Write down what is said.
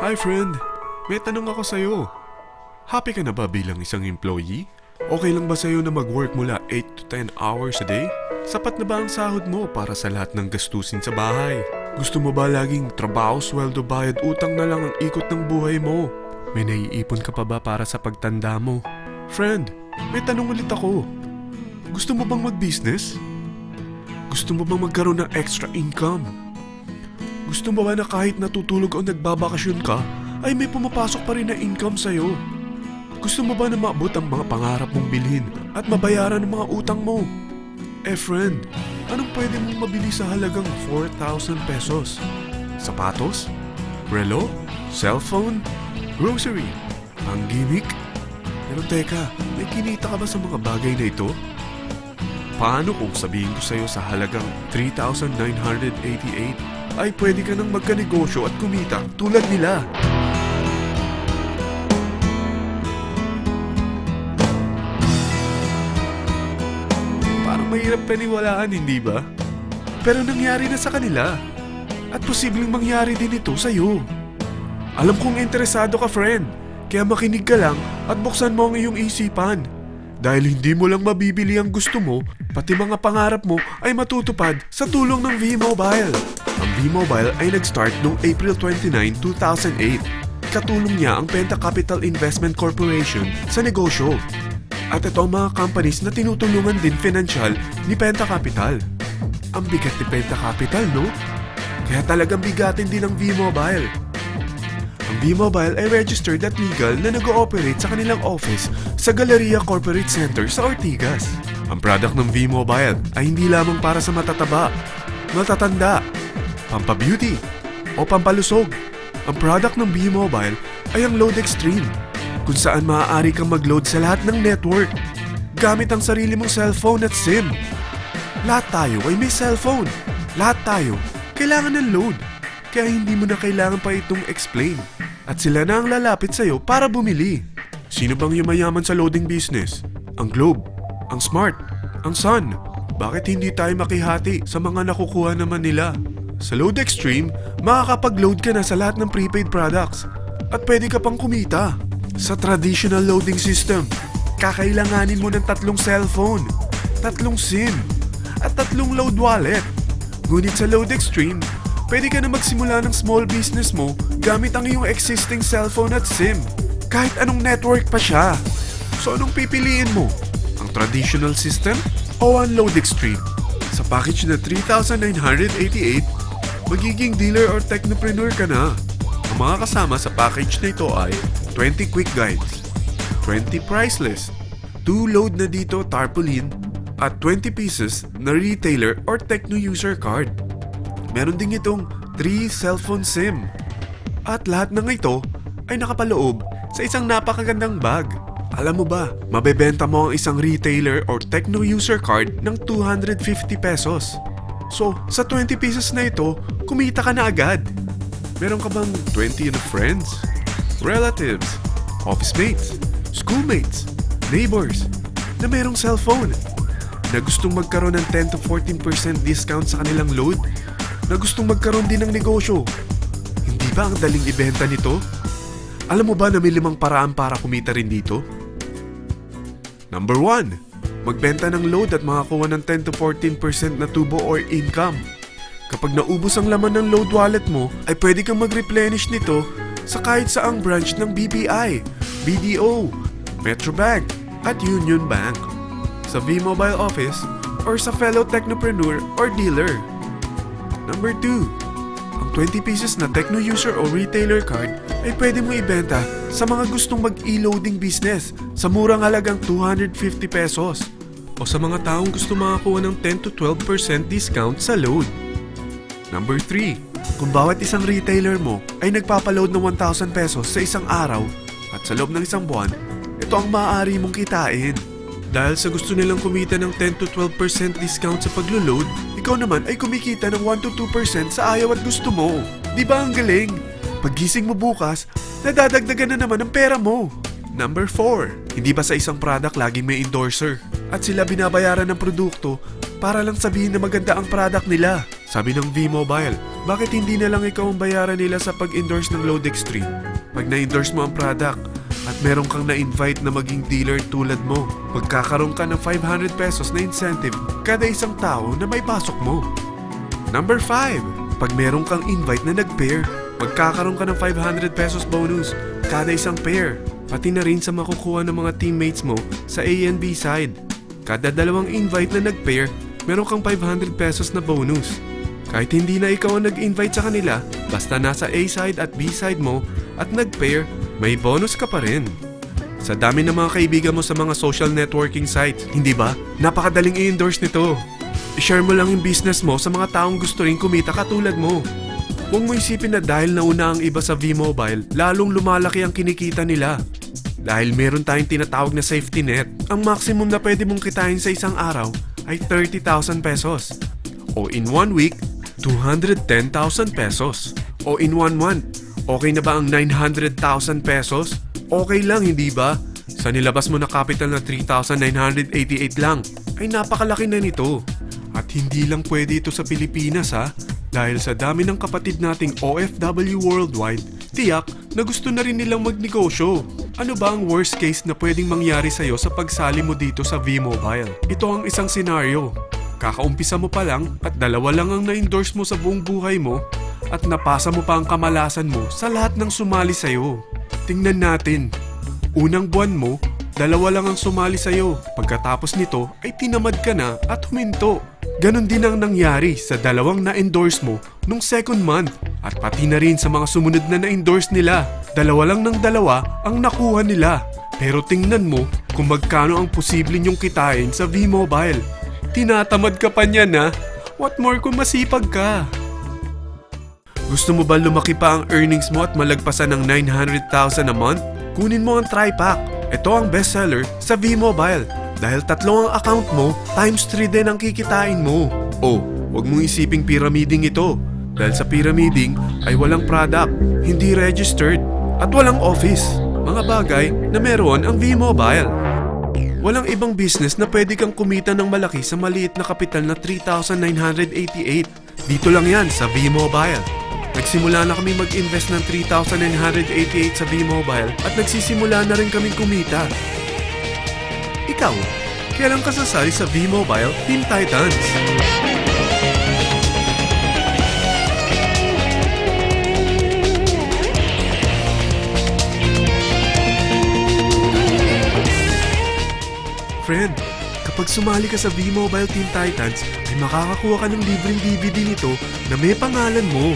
Hi friend, may tanong ako sa'yo. Happy ka na ba bilang isang employee? Okay lang ba sa'yo na mag-work mula 8 to 10 hours a day? Sapat na ba ang sahod mo para sa lahat ng gastusin sa bahay? Gusto mo ba laging trabaho, sweldo, bayad, utang na lang ang ikot ng buhay mo? May naiipon ka pa ba para sa pagtanda mo? Friend, may tanong ulit ako. Gusto mo bang mag-business? Gusto mo bang magkaroon ng extra income? Gusto mo ba na kahit natutulog o nagbabakasyon ka, ay may pumapasok pa rin na income sa'yo? Gusto mo ba na maabot ang mga pangarap mong bilhin at mabayaran ang mga utang mo? Friend, anong pwede mong mabili sa halagang 4,000 pesos? Sapatos? Relo? Cellphone? Grocery? Ang gimmick? Pero teka, may kinita ka ba sa mga bagay na ito? Paano kung sabihin ko sa'yo sa halagang 3,988 ay pwede ka nang magkanegosyo at kumita tulad nila? Parang mahirap paniwalaan, hindi ba? Pero nangyari na sa kanila. At posibleng mangyari din ito sa'yo. Alam kong interesado ka, friend. Kaya makinig ka lang at buksan mo ang iyong isipan. Dahil hindi mo lang mabibili ang gusto mo, pati mga pangarap mo ay matutupad sa tulong ng V-Mobile. Ang V-Mobile ay nag-start noong April 29, 2008. Katulong niya ang Penta Capital Investment Corporation sa negosyo. At ito ang mga companies na tinutulungan din financial ni Penta Capital. Ang bigat ni Penta Capital, no? Kaya talagang bigatin din ang V-Mobile. Ang V-Mobile ay registered at legal na nag-ooperate sa kanilang office sa Galleria Corporate Center sa Ortigas. Ang product ng V-Mobile ay hindi lamang para sa matataba, matatanda, pampabeauty, o pampalusog. Ang product ng V-Mobile ay ang Load Extreme, kung saan maaari kang mag-load sa lahat ng network gamit ang sarili mong cellphone at SIM. Lahat tayo ay may cellphone. Lahat tayo kailangan ng load. Kaya hindi mo na kailangan pa itong explain. At sila na ang lalapit sa'yo para bumili. Sino bang yumayaman sa loading business? Ang Globe, ang Smart, ang Sun. Bakit hindi tayo makihati sa mga nakukuha naman nila? Sa Load Extreme, makakapag-load ka na sa lahat ng prepaid products. At pwede ka pang kumita. Sa traditional loading system, kakailanganin mo ng 3 cellphone, 3 SIM, at 3 load wallet. Ngunit sa Load Extreme, pwede ka na magsimula ng small business mo gamit ang iyong existing cellphone at SIM. Kahit anong network pa siya. So anong pipiliin mo? Ang traditional system o ang Load Extreme? Sa package na 3,988, magiging dealer or technopreneur ka na. Ang mga kasama sa package na ito ay 20 quick guides, 20 price list, 2 load na dito tarpaulin, at 20 pieces na retailer or techno user card. Meron din itong 3 cellphone SIM. At lahat ng ito ay nakapaloob sa isang napakagandang bag. Alam mo ba, mabebenta mo ang isang retailer or techno user card ng 250 pesos. So, sa 20 pieces na ito, kumita ka na agad. Meron ka bang 20 na friends, relatives, office mates, schoolmates, neighbors na merong cellphone na gustong magkaroon ng 10 to 14% discount sa kanilang load? Na gustong magkaroon din ng negosyo? Hindi ba ang daling ibenta nito? Alam mo ba na may 5 paraan para kumita rin dito? Number 1. Magbenta ng load at makakuha ng 10 to 14% na tubo or income. Kapag naubos ang laman ng load wallet mo, ay pwede kang mag-replenish nito sa kahit saang branch ng BPI, BDO, Metrobank, at Union Bank, sa V-Mobile office, or sa fellow technopreneur or dealer. Number 2. Ang 20 pieces na techno user o retailer card ay pwede mo ibenta sa mga gustong mag-e-loading business sa murang halagang 250 pesos o sa mga taong gusto makakuha ng 10 to 12% discount sa load. Number 3. Kung bawat isang retailer mo ay nagpapaload ng 1,000 pesos sa isang araw at sa loob ng isang buwan, ito ang maaari mong kitain. Dahil sa gusto nilang kumita ng 10 to 12% discount sa paglo-load, ikaw naman ay kumikita ng 1 to 2% sa ayaw at gusto mo. Di ba ang galing? Paggising mo bukas, nadadagdagan na naman ang pera mo. Number 4. Hindi ba sa isang product laging may endorser? At sila binabayaran ng produkto para lang sabihin na maganda ang product nila. Sabi ng V-Mobile, Bakit hindi na lang ikaw ang bayaran nila sa pag-endorse ng Load Extreme? Pag na-endorse mo ang product at meron kang na-invite na maging dealer tulad mo, magkakaroon ka ng 500 pesos na incentive kada isang tao na may pasok mo. Number 5. Pag meron kang invite na nag-pair, magkakaroon ka ng 500 pesos bonus kada isang pair. Pati na rin sa makukuha ng mga teammates mo sa A and B side. Kada dalawang invite na nag-pair, meron kang 500 pesos na bonus. Kahit hindi na ikaw ang nag-invite sa kanila, basta nasa A side at B side mo at nag-pair, may bonus ka pa rin. Sa dami ng mga kaibigan mo sa mga social networking sites, hindi ba? Napakadaling i-endorse nito. I-share mo lang yung business mo sa mga taong gusto rin kumita katulad mo. Huwag mo isipin na dahil nauna ang iba sa V-Mobile, lalong lumalaki ang kinikita nila. Dahil meron tayong tinatawag na safety net, ang maximum na pwede mong kitain sa isang araw ay 30,000 pesos. O in 1 week, 210,000 pesos. O in 1 month, okay na ba ang 900,000 pesos? Okay lang, hindi ba? Sa nilabas mo na capital na 3,988 lang, ay napakalaki na nito. At hindi lang pwede ito sa Pilipinas ha, dahil sa dami ng kapatid nating OFW worldwide, tiyak na gusto na rin nilang magnegosyo. Ano ba ang worst case na pwedeng mangyari sa'yo sa pagsali mo dito sa V-Mobile? Ito ang isang senaryo. Kakaumpisa mo pa lang at dalawa lang ang na-endorse mo sa buong buhay mo at napasa mo pa ang kamalasan mo sa lahat ng sumali sa'yo. Tingnan natin. Unang buwan mo, dalawa lang ang sumali sa'yo. Pagkatapos nito ay tinamad ka na at huminto. Ganon din ang nangyari sa dalawang na-endorse mo nung second month at pati na rin sa mga sumunod na na-endorse nila. Dalawa lang ng dalawa ang nakuha nila. Pero tingnan mo kung magkano ang posible nyong kitain sa V-Mobile. Tinatamad ka pa niyan ha? What more kung masipag ka? Gusto mo ba lumaki pa ang earnings mo at malagpasan ng 900,000 a month? Kunin mo ang TriPack. Ito ang bestseller sa V-Mobile. Dahil 3 ang account mo, times 3 din ang kikitain mo. Oh, wag mong isiping pyramiding ito. Dahil sa pyramiding ay walang product, hindi registered, at walang office. Mga bagay na meron ang V-Mobile. Walang ibang business na pwede kang kumita ng malaki sa maliit na kapital na 3,988. Dito lang yan sa V-Mobile. Nagsimula na kami mag-invest ng 3,988 sa V-Mobile at nagsisimula na rin kaming kumita. Ikaw, kailan ka sasali sa V-Mobile Team Titans? Friend, kapag sumali ka sa V-Mobile Team Titans, ay makakakuha ka ng libreng DVD nito na may pangalan mo.